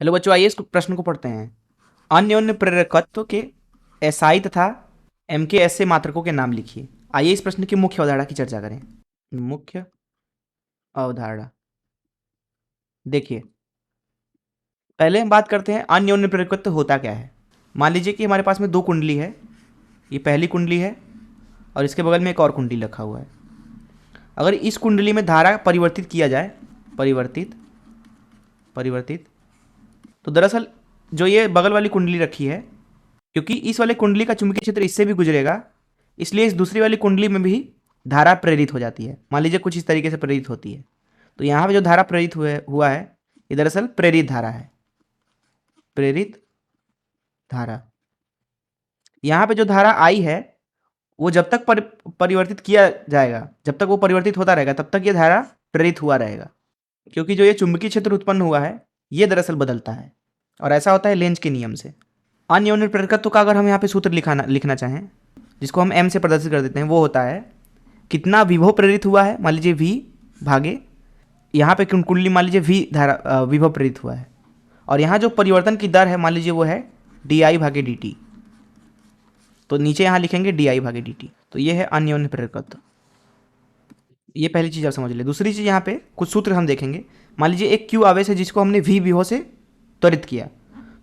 Hello बच्चों, आइए इस प्रश्न को पढ़ते हैं। अन्योन्य प्रेरकत्व के एसआई तथा एमके मात्रकों के नाम लिखिए। आइए इस प्रश्न की मुख्य अवधारणा की चर्चा करें। मुख्य अवधारणा देखिए, पहले हम बात करते हैं अन्योन्य प्रेरकत्व होता क्या है। मान लीजिए कि हमारे पास में दो कुंडली है। ये पहली कुंडली है और इसके बगल में एक और कुंडली रखा हुआ है। अगर इस कुंडली में धारा परिवर्तित किया जाए, परिवर्तित परिवर्तित तो दरअसल जो ये बगल वाली कुंडली रखी है, क्योंकि इस वाले कुंडली का चुंबकीय क्षेत्र इससे भी गुजरेगा, इसलिए इस दूसरी वाली कुंडली में भी धारा प्रेरित हो जाती है। मान लीजिए कुछ इस तरीके से प्रेरित होती है। तो यहाँ पे जो धारा प्रेरित हुआ है, ये दरअसल प्रेरित धारा है। प्रेरित धारा, यहाँ पे जो धारा आई है वो जब तक परिवर्तित किया जाएगा, जब तक वो परिवर्तित होता रहेगा, तब तक ये धारा प्रेरित हुआ रहेगा। क्योंकि जो ये चुंबकीय क्षेत्र उत्पन्न हुआ है, ये दरअसल बदलता है, और ऐसा होता है लेंज के नियम से। अन्योन्य प्रेरकत्व का अगर हम यहाँ पे सूत्र लिखना चाहें, जिसको हम एम से प्रदर्शित कर देते हैं, वो होता है कितना विभव प्रेरित हुआ है। मान लीजिए वी भागे, यहाँ पे कुंडली मान लीजिए वी धारा विभव प्रेरित हुआ है, और यहाँ जो परिवर्तन की दर है मान लीजिए वो है डी आई भागे डी टी। तो नीचे यहाँ लिखेंगे डी आई भागे डी टी। तो ये है अन्योन्य प्रेरकत्व। ये पहली चीज़ आप समझ ले। दूसरी चीज़, यहाँ पे कुछ सूत्र हम देखेंगे। मान लीजिए एक क्यू आवेश है जिसको हमने वी विभव से त्वरित किया,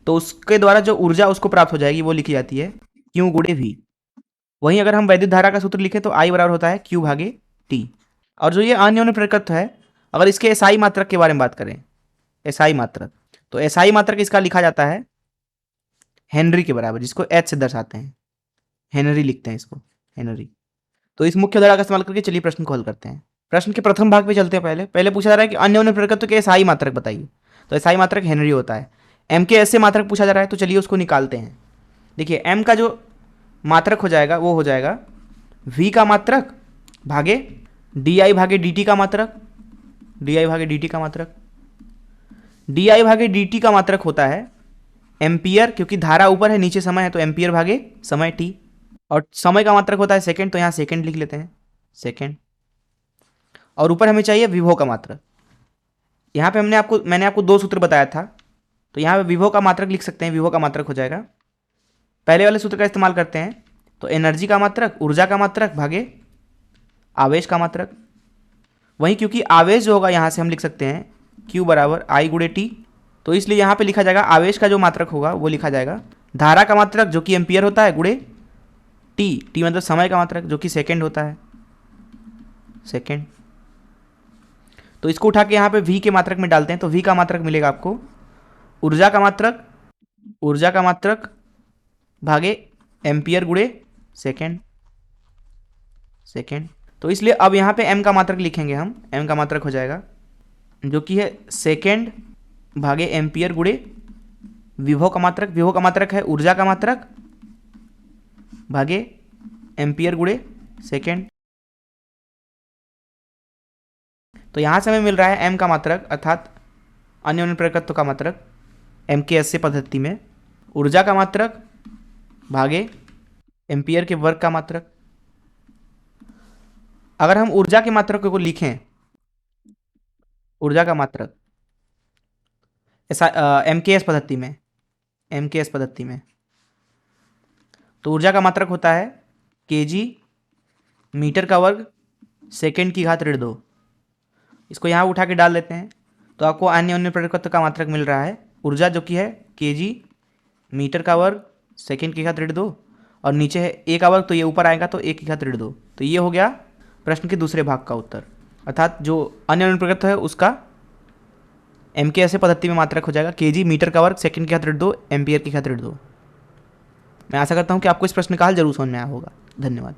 तो उसके द्वारा जो ऊर्जा उसको प्राप्त हो जाएगी वो लिखी जाती है क्यू गुणे वी। वहीं अगर हम वैद्युत धारा का सूत्र लिखें तो आई बराबर होता है क्यू भागे टी। और जो ये अन्योन्य प्रेरकत्व है, अगर इसके एसआई मात्रक के बारे में बात करें, एसआई मात्रक, तो एसआई मात्रक इसका लिखा जाता है हेनरी के बराबर, जिसको एच से दर्शाते हैं, हेनरी लिखते हैं इसको, हेनरी। तो इस मुख्य धारा का इस्तेमाल करके चलिए प्रश्न को हल करते हैं। प्रश्न के प्रथम भाग पे चलते हैं। पहले पूछा जा रहा है कि अन्योन्य प्रेरकत्व के एसआई मात्रक बताइए। तो एसआई मात्रक हेनरी होता है। एम के एस से मात्रक पूछा जा रहा है, तो चलिए उसको निकालते हैं। देखिए, एम का जो मात्रक हो जाएगा वो हो जाएगा वी का मात्रक भागे डी आई भागे डी टी का मात्रक, डी आई भागे डी टी का मात्रक। डी आई भागे डी टी का मात्रक होता है एम्पियर, क्योंकि धारा ऊपर है नीचे समय है, तो एम्पियर भागे समय टी। और समय का मात्रक होता है सेकंड, तो यहाँ सेकंड लिख लेते हैं, सेकंड। और ऊपर हमें चाहिए विभव का मात्रक। यहाँ पे मैंने आपको दो सूत्र बताया था, तो यहाँ पे विभव का मात्रक लिख सकते हैं। विभव का मात्रक हो जाएगा, पहले वाले सूत्र का इस्तेमाल करते हैं तो एनर्जी का मात्रक, ऊर्जा का मात्रक भागे आवेश का मात्रक। वहीं क्योंकि आवेश जो होगा यहाँ से हम लिख सकते हैं Q बराबर आई गुणे टी, तो इसलिए यहाँ पे लिखा जाएगा आवेश का जो मात्रक होगा वो लिखा जाएगा धारा का मात्रक जो कि एम्पियर होता है गुणे टी, टी मतलब समय का मात्रक जो कि सेकेंड होता है, सेकेंड। तो इसको उठा के यहाँ पे V के मात्रक में डालते हैं, तो V का मात्रक मिलेगा आपको ऊर्जा का मात्रक, ऊर्जा का मात्रक भागे एम्पियर गुणे सेकेंड, सेकेंड। तो इसलिए अब यहाँ पे m का मात्रक लिखेंगे हम। m का मात्रक हो जाएगा जो कि है सेकेंड भागे एम्पियर गुणे विभव का मात्रक। विभव का मात्रक है ऊर्जा का मात्रक भागे एम्पियर गुणे सेकेंड। तो यहाँ से हमें मिल रहा है m का मात्रक, अर्थात अन्योन्य प्रेरकत्व का मात्रक एम के एस पद्धति में ऊर्जा का मात्रक भागे एम्पियर के वर्ग का मात्रक। अगर हम ऊर्जा के मात्रक को लिखें, ऊर्जा का मात्रक ऐसा एम के एस पद्धति में, एम के एस पद्धति में, तो ऊर्जा का मात्रक होता है केजी मीटर का वर्ग सेकेंड की घात ऋण 2। इसको यहाँ उठा के डाल देते हैं तो आपको अन्योन्य प्रेरकत्व का मात्रक मिल रहा है ऊर्जा जो कि है केजी मीटर का वर्ग सेकेंड की घात ऋण 2, और नीचे है ए का वर्ग, तो ये ऊपर आएगा तो ए की घात ऋण 2। तो ये हो गया प्रश्न के दूसरे भाग का उत्तर, अर्थात जो अन्योन्य प्रेरकत्व है उसका एम के एस पद्धति में मात्रक हो जाएगा केजी मीटर का वर्ग सेकेंड की घात ऋण 2 एम्पियर की घात ऋण 2। मैं आशा करता हूँ कि आपको इस प्रश्न का हल जरूर समझ में आया होगा। धन्यवाद।